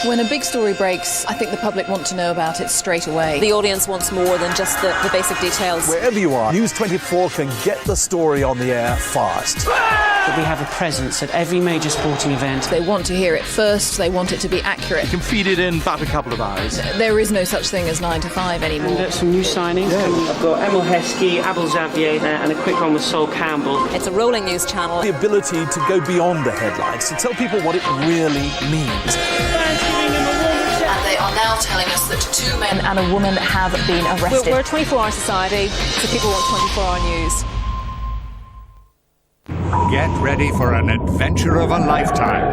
When a big story breaks, I think the public want to know about it straight away. The audience wants more than just the basic details. Wherever you are, News 24 can get the story on the air fast. We have a presence at every major sporting event. They want to hear it first, they want it to be accurate. You can feed it in about a couple of hours. There is no such thing as 9 to 5 anymore. And some new signings. Yeah. I've got Emil Heskey, Abel Xavier, and a quick one with Sol Campbell. It's a rolling news channel. The ability to go beyond the headlines, to tell people what it really means. And they are now telling us that 2 men and a woman have been arrested. We're a 24-hour society, so people want 24-hour news. Get ready for an adventure of a lifetime.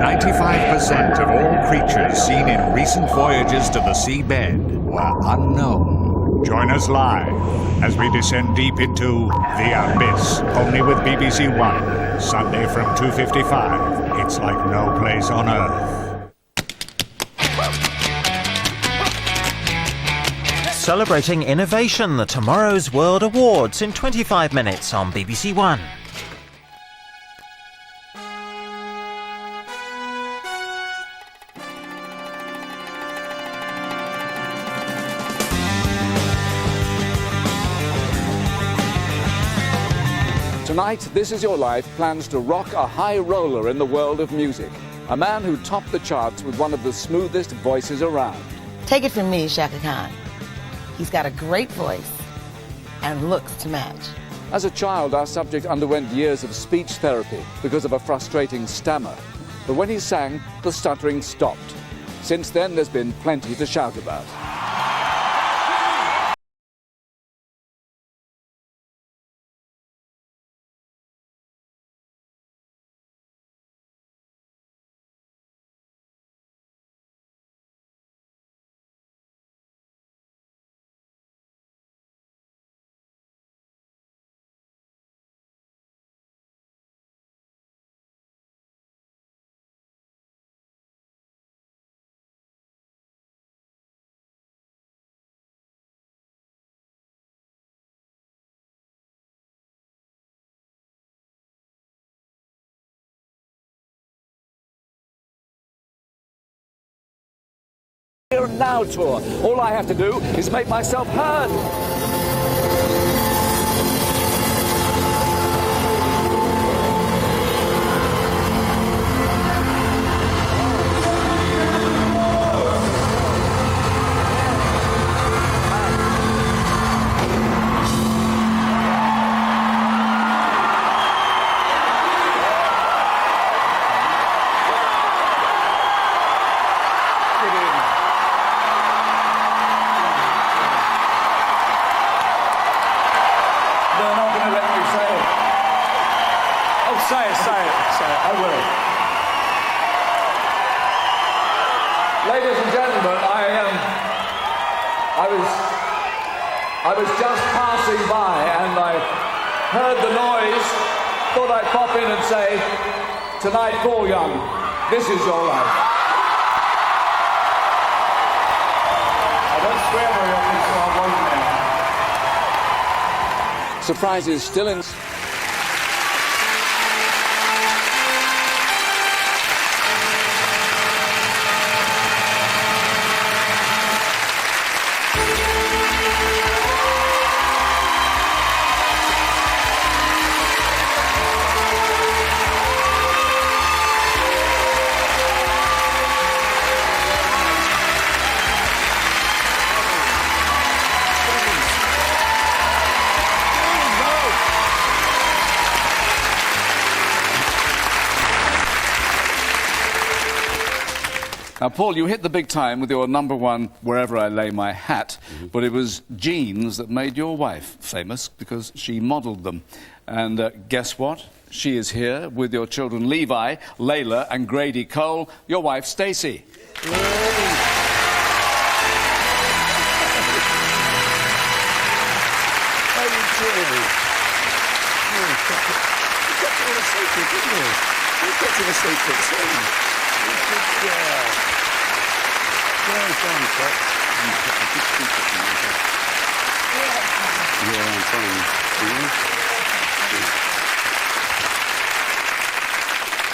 95% of all creatures seen in recent voyages to the seabed were unknown. Join us live as we descend deep into the abyss, only with BBC One. Sunday from 2:55. It's like no place on Earth. Celebrating innovation, the Tomorrow's World Awards in 25 minutes on BBC One. Tonight, This Is Your Life plans to rock a high roller in the world of music. A man who topped the charts with one of the smoothest voices around. Take it from me, Shaka Khan. He's got a great voice and looks to match. As a child, our subject underwent years of speech therapy because of a frustrating stammer. But when he sang, the stuttering stopped. Since then, there's been plenty to shout about. Here and Now tour. All I have to do is make myself heard. Ladies and gentlemen, I was just passing by and I heard the noise, thought I'd pop in and say, tonight, Paul Young, this is your life. I don't swear very often, so I won't now. Surprises still in... Now, Paul, you hit the big time with your #1 Wherever I Lay My Hat, but it was jeans that made your wife famous because she modelled them. And guess what? She is here with your children Levi, Layla and Grady Cole, your wife Stacey.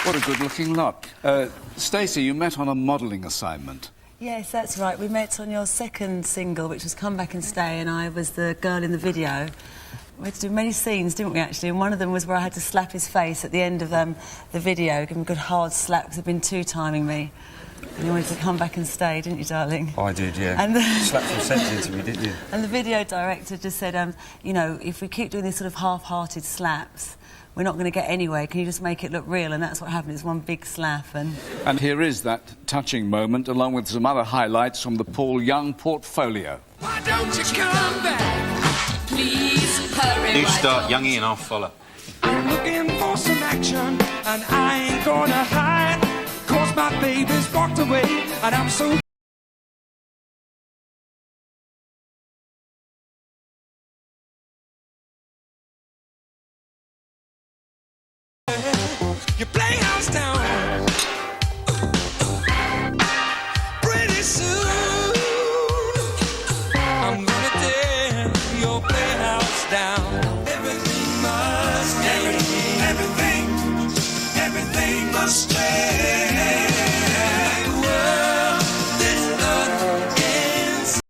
What a good-looking lot. Stacey, you met on a modelling assignment. Yes, that's right. We met on your second single, which was Come Back and Stay, and I was the girl in the video. We had to do many scenes, didn't we, actually? And one of them was where I had to slap his face at the end of the video, give him a good hard slap, because he'd been two-timing me. And you wanted to come back and stay, didn't you, darling? I did, yeah. And slapped some sense into me, didn't you? And the video director just said, you know, if we keep doing these sort of half-hearted slaps, we're not going to get anywhere. Can you just make it look real? And that's what happened. It's one big slap. And here is that touching moment, along with some other highlights from the Paul Young portfolio. Why don't you come back? Please hurry. You start, Youngie, and I'll follow. I'm looking for some action, and I ain't gonna hide. 'Cause my baby's walked away, and I'm so... You play house down. Pretty soon I'm gonna tear your playhouse down. Everything must change. Everything must change. The world is against.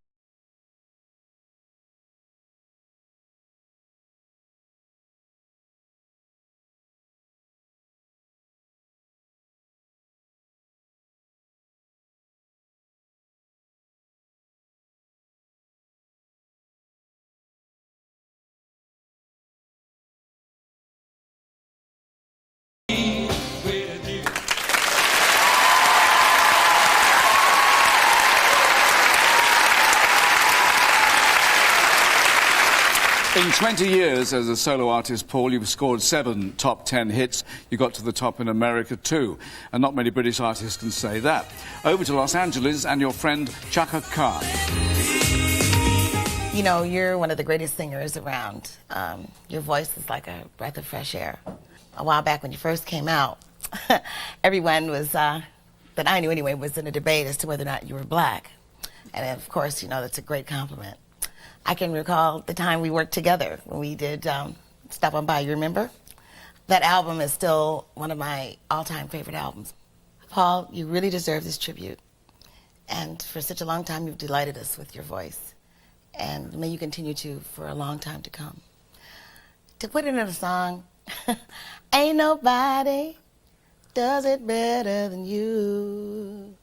In 20 years as a solo artist, Paul, you've scored 7 top 10 hits. You got to the top in America too, and not many British artists can say that. Over to Los Angeles and your friend Chaka Khan. You know, you're one of the greatest singers around. Your voice is like a breath of fresh air. A while back when you first came out, everyone was, that I knew anyway, was in a debate as to whether or not you were black. And of course, you know, that's a great compliment. I can recall the time we worked together when we did Stop On By, you remember? That album is still one of my all-time favorite albums. Paul, you really deserve this tribute. And for such a long time, you've delighted us with your voice. And may you continue to for a long time to come. To put it in a song, ain't nobody does it better than you.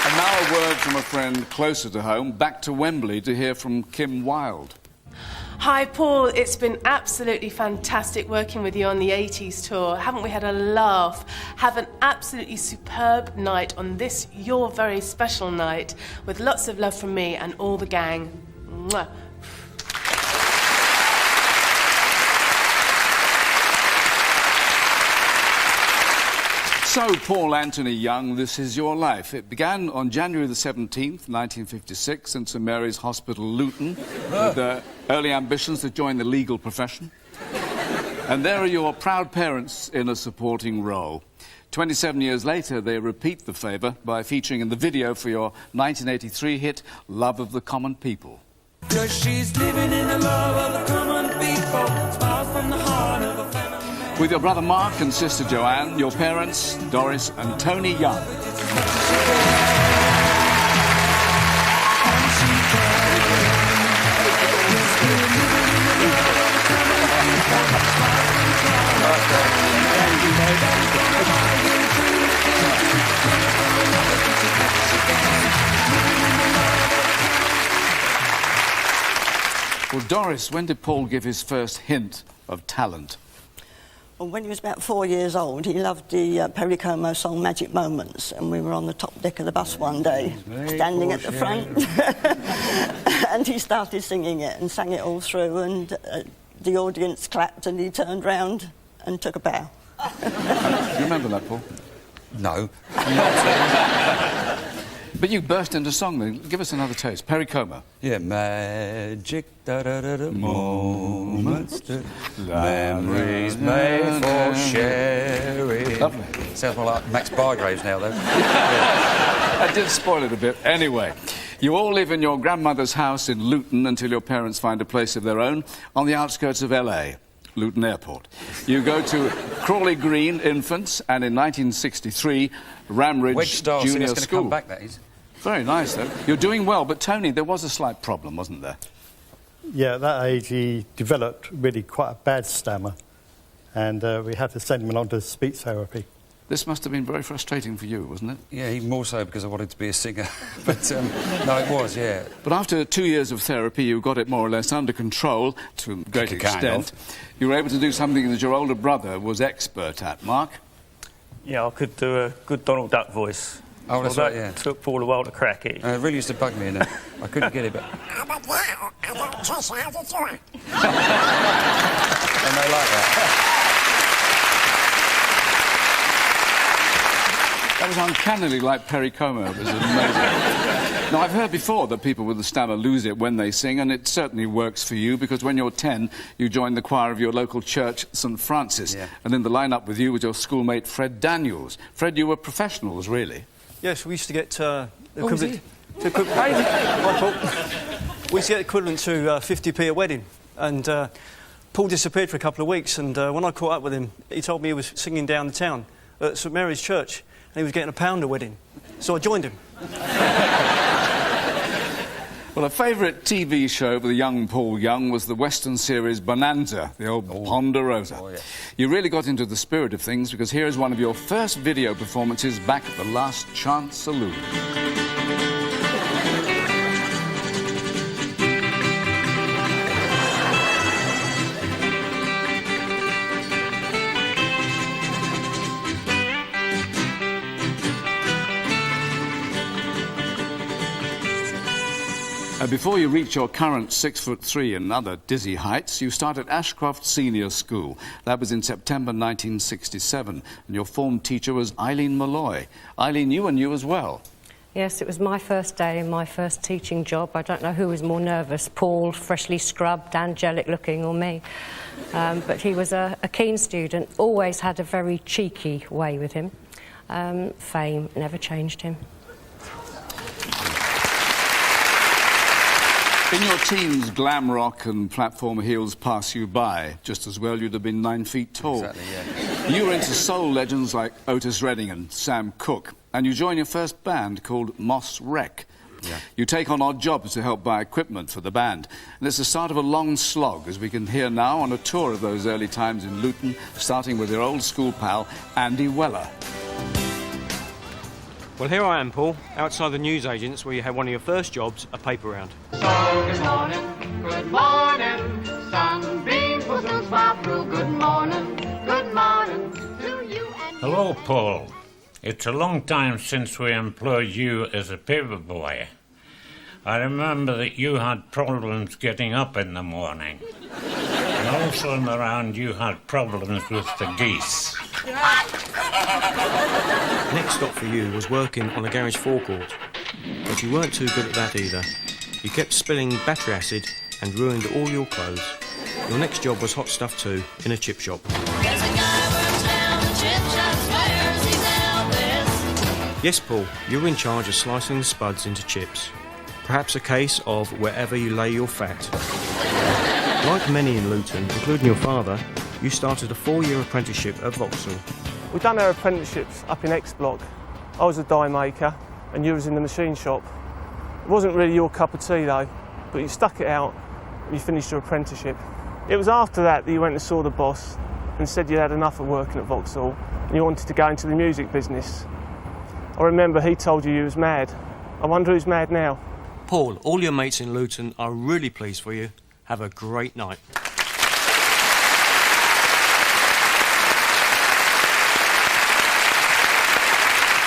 And now a word from a friend closer to home, back to Wembley to hear from Kim Wilde. Hi Paul, it's been absolutely fantastic working with you on the 80s tour. Haven't we had a laugh? Have an absolutely superb night on this, your very special night, with lots of love from me and all the gang. Mwah. So, Paul Anthony Young, this is your life. It began on January the 17th, 1956, in St Mary's Hospital, Luton, with early ambitions to join the legal profession. And there are your proud parents in a supporting role. 27 years later, they repeat the favour by featuring in the video for your 1983 hit, Love of the Common People. 'Cause she's living in the love of the common people, smiles from the heart of a family. With your brother Mark and sister Joanne, your parents, Doris and Tony Young. Well, Doris, when did Paul give his first hint of talent? Well, when he was about 4 years old, he loved the Perry Como song Magic Moments, and we were on the top deck of the bus one day, standing at the front, and he started singing it and sang it all through, and the audience clapped, and he turned round and took a bow. Do you remember that, Paul? No. But you burst into song then. Give us another taste. Perry Como. Yeah, magic moments, memories made for sharing. Lovely. Sounds more like Max Bargraves now, though. I did spoil it a bit. Anyway, You all live in your grandmother's house in Luton until your parents find a place of their own on the outskirts of LA, Luton Airport. You go to Crawley Green Infants and in 1963, Ramridge Wedge Star Junior Singer's going to School. come back, that is. Very nice, though. You're doing well, but Tony, there was a slight problem, wasn't there? Yeah, at that age he developed really quite a bad stammer, and we had to send him along to speech therapy. This must have been very frustrating for you, wasn't it? Yeah, even more so because I wanted to be a singer. But, no, it was, yeah. But after 2 years of therapy, you got it more or less under control, to a great extent. You were able to do something that your older brother was expert at. Mark? Yeah, I could do a good Donald Duck voice. Oh, that's Although right, yeah. It took Paul a while to crack it. It really used to bug me, and I couldn't get it, but... And they like that. That was uncannily like Perry Como. It was amazing. Now, I've heard before that people with the stammer lose it when they sing, and it certainly works for you, because when you're 10, you join the choir of your local church, St Francis, and in the lineup with you was your schoolmate Fred Daniels. Fred, you were professionals, really? Yes, we used to get equivalent... We used to get equivalent to 50p a wedding, and Paul disappeared for a couple of weeks, and when I caught up with him, he told me he was singing down the town at St Mary's Church, and he was getting £1 a wedding. So I joined him. Well, a favourite TV show for the young Paul Young was the Western series Bonanza, the old Ponderosa. Oh, yeah. You really got into the spirit of things, because here is one of your first video performances back at the Last Chance Saloon. Before you reach your current 6'3" and other dizzy heights, you start at Ashcroft Senior School. That was in September 1967, and your form teacher was Eileen Malloy. Eileen, you and you as well. Yes, it was my first day and my first teaching job. I don't know who was more nervous, Paul, freshly scrubbed, angelic looking, or me. But he was a keen student, always had a very cheeky way with him. Fame never changed him. In your teens, glam rock and platform heels pass you by. Just as well you'd have been 9 feet tall. Exactly, yeah. You were into soul legends like Otis Redding and Sam Cooke, and you join your first band called Moss Wreck. Yeah. You take on odd jobs to help buy equipment for the band. And it's the start of a long slog, as we can hear now on a tour of those early times in Luton, starting with your old school pal, Andy Weller. Well, here I am, Paul, outside the newsagents where you had one of your first jobs, a paper round. So, good morning, sunbeams will soon smile through. Good morning to you and... Hello, Paul. It's a long time since we employed you as a paper boy. I remember that you had problems getting up in the morning. And also in the round you had problems with the geese. Next stop for you was working on a garage forecourt. But you weren't too good at that either. You kept spilling battery acid and ruined all your clothes. Your next job was hot stuff too, in a chip shop. Yes, Paul, you were in charge of slicing the spuds into chips. Perhaps a case of wherever you lay your fat. Like many in Luton, including your father, you started a 4-year apprenticeship at Vauxhall. We've done our apprenticeships up in X Block. I was a die maker and you was in the machine shop. It wasn't really your cup of tea though, but you stuck it out and you finished your apprenticeship. It was after that you went and saw the boss and said you had enough of working at Vauxhall and you wanted to go into the music business. I remember he told you was mad. I wonder who's mad now. Paul, all your mates in Luton are really pleased for you. Have a great night.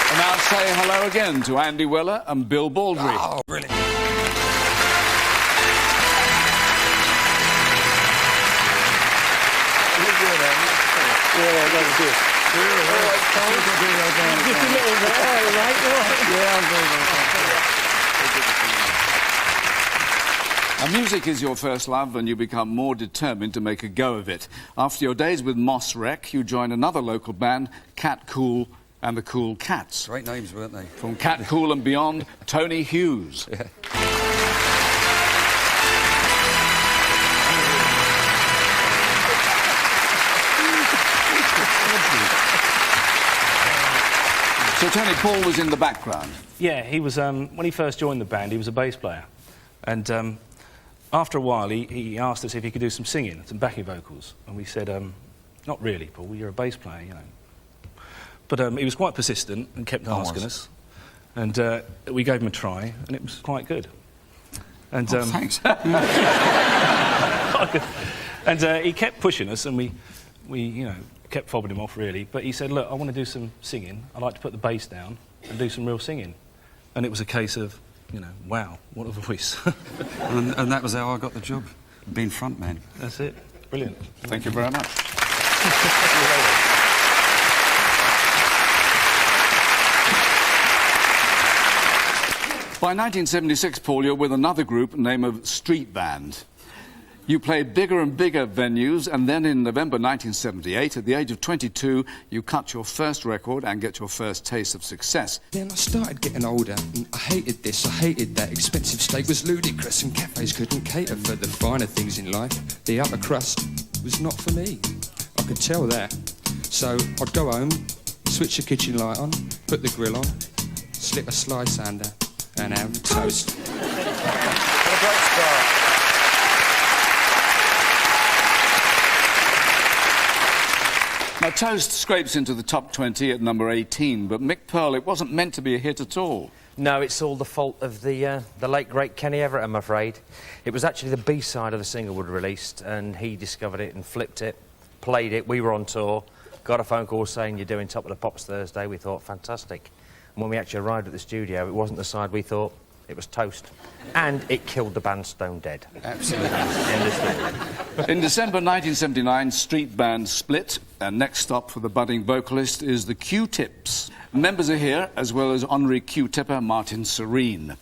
And now say hello again to Andy Weller and Bill Baldry. Oh, brilliant. Now, music is your first love and you become more determined to make a go of it. After your days with Moss Wreck, you join another local band, Cat Cool and the Cool Cats. Great names, weren't they? From Cat Cool and Beyond, Tony Hughes. Yeah. So Tony, Paul was in the background. Yeah, he was, when he first joined the band, he was a bass player. And after a while, he asked us if he could do some singing, some backing vocals. And we said, not really, Paul, you're a bass player, you know. But he was quite persistent and kept asking us. And we gave him a try, and it was quite good. And, thanks. and he kept pushing us, and we, you know, kept fobbing him off, really. But he said, look, I want to do some singing. I'd like to put the bass down and do some real singing. And it was a case of, you know, wow, what a voice. and that was how I got the job, being frontman. That's it. Brilliant. Thank you very much. By 1976, Paul, you're with another group named of Street Band. You played bigger and bigger venues, and then in November 1978, at the age of 22, you cut your first record and get your first taste of success. Then I started getting older, and I hated this, I hated that. Expensive steak was ludicrous, and cafes couldn't cater for the finer things in life. The upper crust was not for me. I could tell that. So I'd go home, switch the kitchen light on, put the grill on, slip a slice under, and have toast. What a great start. Now, Toast scrapes into the top 20 at number 18, but Mick Pearl, it wasn't meant to be a hit at all. No, it's all the fault of the late, great Kenny Everett, I'm afraid. It was actually the B-side of the single we'd released, and he discovered it and flipped it, played it. We were on tour, got a phone call saying you're doing Top of the Pops Thursday. We thought, fantastic. And when we actually arrived at the studio, it wasn't the side we thought. It was Toast. And it killed the band stone dead. Absolutely. In December 1979, Street Band split, and next stop for the budding vocalist is the Q-Tips. Members are here, as well as honorary Q-Tipper Martin Serene.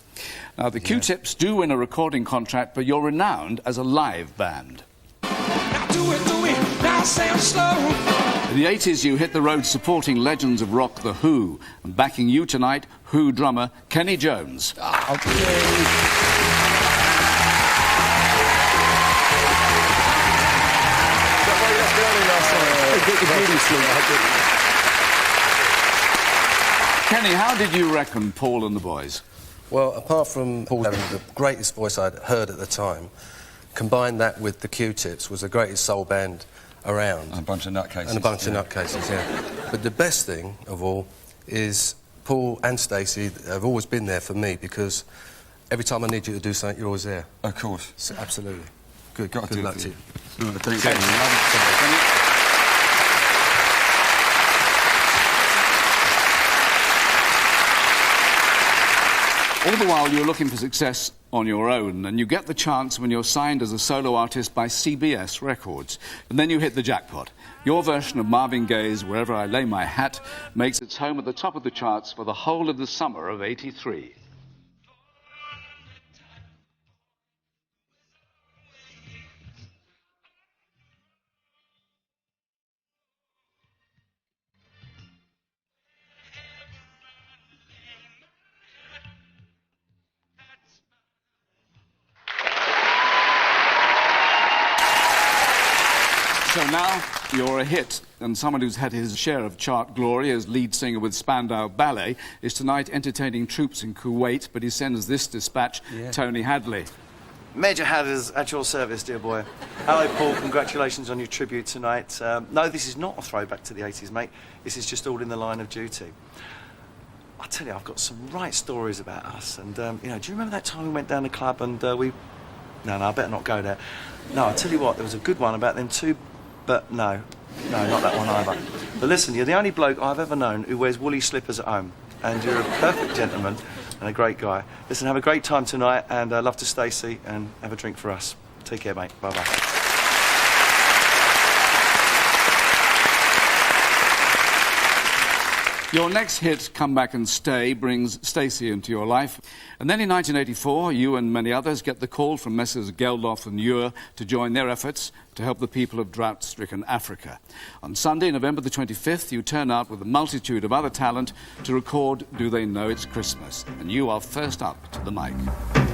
Now, the Q-Tips do win a recording contract, but you're renowned as a live band. Now do it, now sound slow. In the 80s, you hit the road supporting legends of rock, The Who, and backing you tonight, Who drummer Kenny Jones. Kenny, how did you reckon Paul and the boys? Well, apart from Paul having the greatest voice I'd heard at the time, combine that with the Q-Tips was the greatest soul band around. And a bunch of nutcases. And a bunch of nutcases, yeah. But the best thing of all is Paul and Stacey have always been there for me, because every time I need you to do something, you're always there. Of course. So, absolutely. Good luck to you. No, thank you. All the while, you're looking for success on your own, and you get the chance when you're signed as a solo artist by CBS Records. And then you hit the jackpot. Your version of Marvin Gaye's Wherever I Lay My Hat makes its home at the top of the charts for the whole of the summer of '83. So now you're a hit, and someone who's had his share of chart glory as lead singer with Spandau Ballet is tonight entertaining troops in Kuwait, but he sends this dispatch, Tony Hadley. Major Hadders at your service, dear boy. Hello, Paul. Congratulations on your tribute tonight. No, this is not a throwback to the 80s, mate. This is just all in the line of duty. I tell you, I've got some right stories about us. And, you know, do you remember that time we went down the club and we... No, I better not go there. No, I'll tell you what, there was a good one about them two... But no, not that one either. But listen, you're the only bloke I've ever known who wears woolly slippers at home. And you're a perfect gentleman and a great guy. Listen, have a great time tonight, and love to Stacey, and have a drink for us. Take care, mate. Bye-bye. Your next hit, Come Back and Stay, brings Stacey into your life. And then in 1984, you and many others get the call from Messrs Geldof and Ure to join their efforts to help the people of drought-stricken Africa. On Sunday, November the 25th, you turn out with a multitude of other talent to record Do They Know It's Christmas? And you are first up to the mic.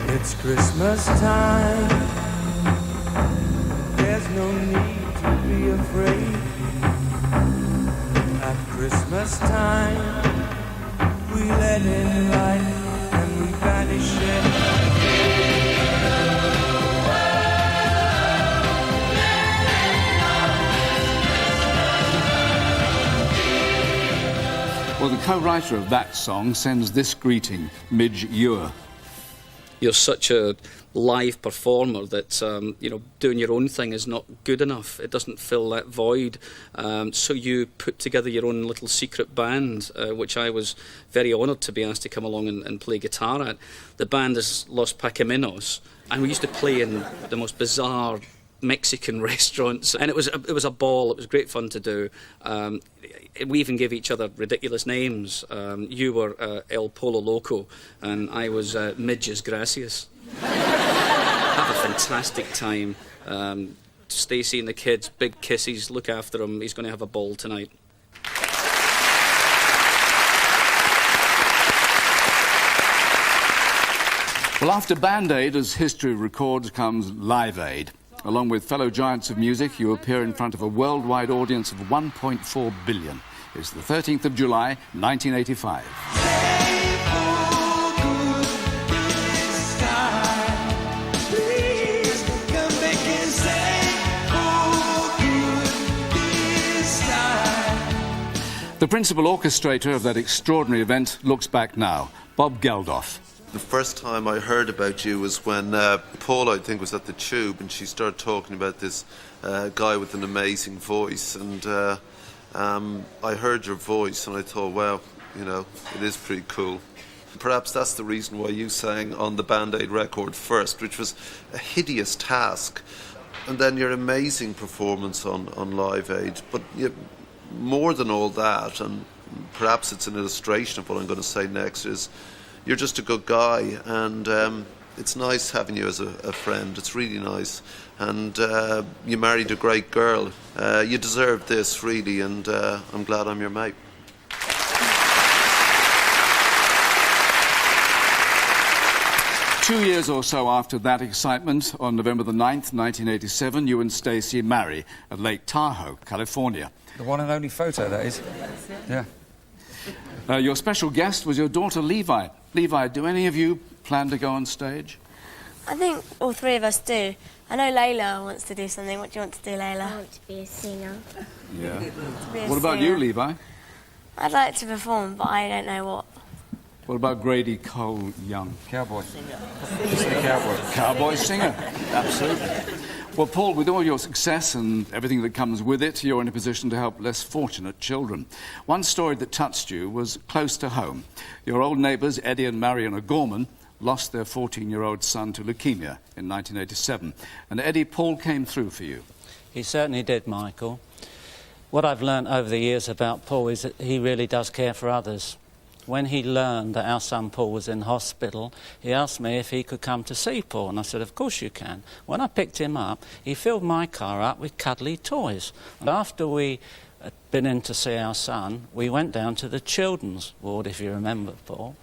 It's Christmas time. There's no need to be afraid. At Christmas time, we let in light and we banish it. Well, the co-writer of that song sends this greeting, Midge Ure. You're such a live performer that, you know, doing your own thing is not good enough. It doesn't fill that void. So you put together your own little secret band, which I was very honoured to be asked to come along and play guitar at. The band is Los Pacaminos, and we used to play in the most bizarre Mexican restaurants, and it was a ball. It was great fun to do. We even gave each other ridiculous names. You were El Polo Loco, and I was Midges Gracias. Have a fantastic time. Stacey and the kids, big kisses, look after him. He's going to have a ball tonight. Well, after Band Aid, as history records, comes Live Aid. Along with fellow giants of music, you appear in front of a worldwide audience of 1.4 billion. It's the 13th of July, 1985. The principal orchestrator of that extraordinary event looks back now, Bob Geldof. The first time I heard about you was when Paul, I think, was at the Tube, and she started talking about this guy with an amazing voice, and I heard your voice and I thought, wow, you know, it is pretty cool. Perhaps that's the reason why you sang on the Band Aid record first, which was a hideous task, and then your amazing performance on Live Aid. But more than all that, and perhaps it's an illustration of what I'm going to say next, is you're just a good guy, and it's nice having you as a friend. It's really nice. And you married a great girl. You deserve this, really, and I'm glad I'm your mate. Two years or so after that excitement, on November the 9th, 1987, you and Stacey marry at Lake Tahoe, California. The one and only photo, that is. Yeah. Your special guest was your daughter, Levi. Levi, do any of you plan to go on stage? I think all three of us do. I know Layla wants to do something. What do you want to do, Layla? I want to be a singer. Yeah. What about you, Levi? I'd like to perform, but I don't know what. What about Grady Cole Young? Cowboy. Singer. Cowboy. Cowboy singer. Absolutely. Well, Paul, with all your success and everything that comes with it, you're in a position to help less fortunate children. One story that touched you was close to home. Your old neighbours, Eddie and Marion O'Gorman, lost their 14-year-old son to leukemia in 1987. And Eddie, Paul came through for you. He certainly did, Michael. What I've learnt over the years about Paul is that he really does care for others. When he learned that our son Paul was in hospital, he asked me if he could come to see Paul, and I said, of course you can. When I picked him up, he filled my car up with cuddly toys. And after we had been in to see our son, we went down to the children's ward, if you remember, Paul.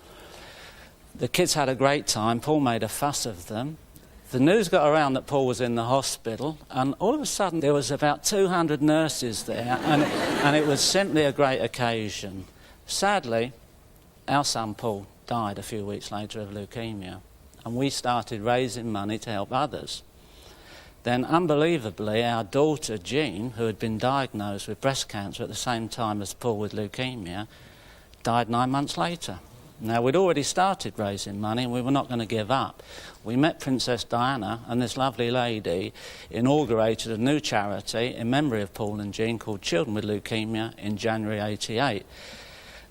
The kids had a great time. Paul made a fuss of them. The news got around that Paul was in the hospital, and all of a sudden there was about 200 nurses there, and it was simply a great occasion. Sadly, our son Paul died a few weeks later of leukemia, and we started raising money to help others. Then, unbelievably, our daughter Jean, who had been diagnosed with breast cancer at the same time as Paul with leukemia, died 9 months later. Now, we'd already started raising money, and we were not going to give up. We met Princess Diana, and this lovely lady inaugurated a new charity in memory of Paul and Jean called Children with Leukemia in January '88.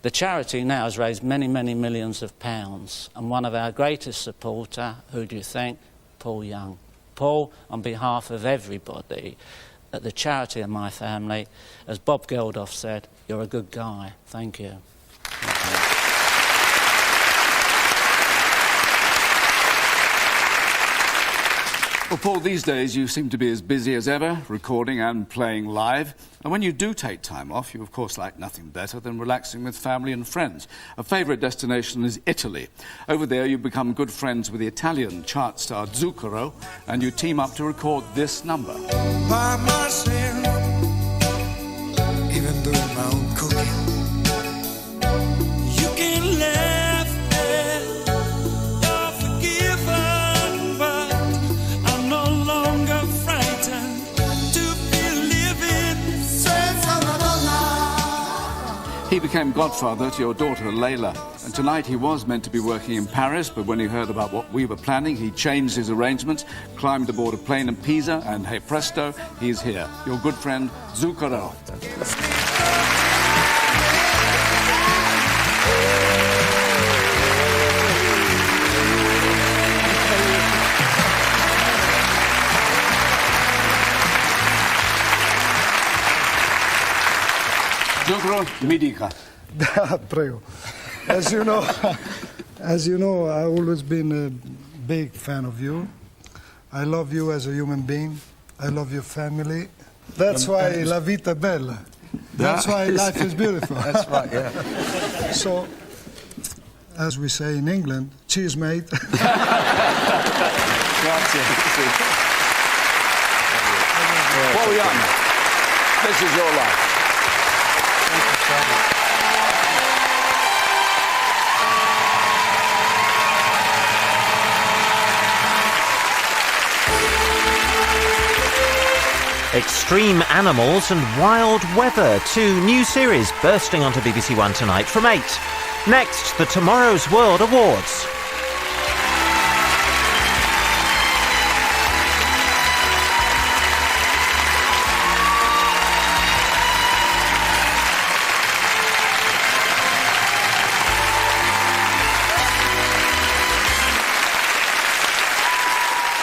The charity now has raised many, many millions of pounds, and one of our greatest supporter, who do you think? Paul Young. Paul, on behalf of everybody at the charity and my family, as Bob Geldof said, you're a good guy. Thank you. Well, Paul, these days you seem to be as busy as ever, recording and playing live. And when you do take time off, you of course like nothing better than relaxing with family and friends. A favourite destination is Italy. Over there you become good friends with the Italian chart star Zucchero, and you team up to record this number. By myself, even doing my own cooking. You can laugh at you're forgiven, but I'm no longer frightened to be living. He became godfather to your daughter, Layla. And tonight he was meant to be working in Paris, but when he heard about what we were planning, he changed his arrangements, climbed aboard a plane in Pisa, and hey presto, he's here. Your good friend, Zucchero. Zucchero, mi dica. Prego. As you know, I've always been a big fan of you. I love you as a human being. I love your family. That's why la vita è bella. That's why life is beautiful. That's right, yeah. So, as we say in England, cheers, mate. Grazie. Paul Young, this is your life. Extreme animals and wild weather, 2 new series bursting onto BBC One tonight from 8. Next, the Tomorrow's World Awards.